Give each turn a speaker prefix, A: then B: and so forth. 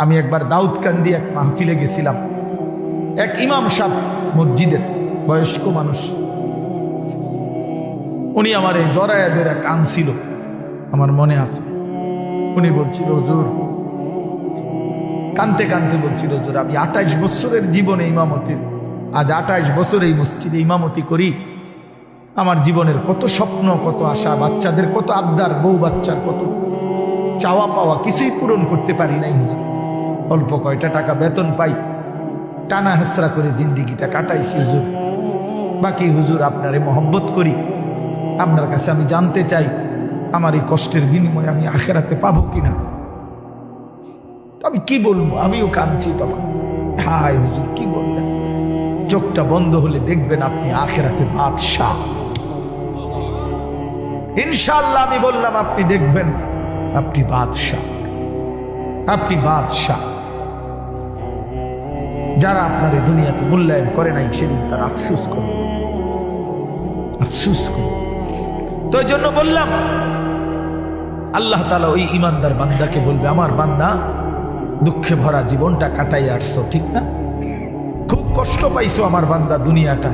A: আমি একবার দাউদকান্দি এক মাহফিলে গেছিলাম। এক ইমাম সাহেব মসজিদের বয়স্ক মানুষ, উনি আমার এই জড়ায়া ধরে কাঁদছিল, আমার মনে আছে। উনি বলছিল, হুজুর, কানতে কানতে বলছিল, হুজুর, আমি 28 বছরের জীবনে ইমামতির, আজ 28 বছর এই মসজিদে ইমামতি করি। আমার জীবনের কত স্বপ্ন, কত আশা, বাচ্চাদের কত আবদার, বউ বাচ্চার কত চাওয়া পাওয়া, কিছুই পূরণ করতে পারি নাই হুজুর। অল্প কয়টা টাকা বেতন পাই, টানা হেসরা করে জিন্দিগিটা কাটাইছি হুজুর। বাকি হুজুর আপনারে মহব্বত করি, আপনার কাছে আমি জানতে চাই আমার এই কষ্টের বিনিময়ে আমি আখেরাতে পাবো কিনা। আমি কি বলবো, আমিও কাঁদছি তখন। হায় হুজুর, কি বলবেন? চোখটা বন্ধ হলে দেখবেন আপনি আখেরাতে বাদশাহ। ইনশাআল্লাহ আমি বললাম, আপনি দেখবেন আপনি বাদশাহ, আপনি বাদশাহ। যারা আপনার এই দুনিয়াতে মূল্যায়ন করে নাই, সেদিন তারা আফসোস করে, আফসোস করে। তো এই জন্য বললাম, আল্লাহ তাআলা ওই ইমানদার বান্দাকে বলবে, আমার বান্দা, দুঃখে ভরা জীবনটা কাটাই আসছো, ঠিক না? খুব কষ্ট পাইছো আমার বান্দা দুনিয়াটা,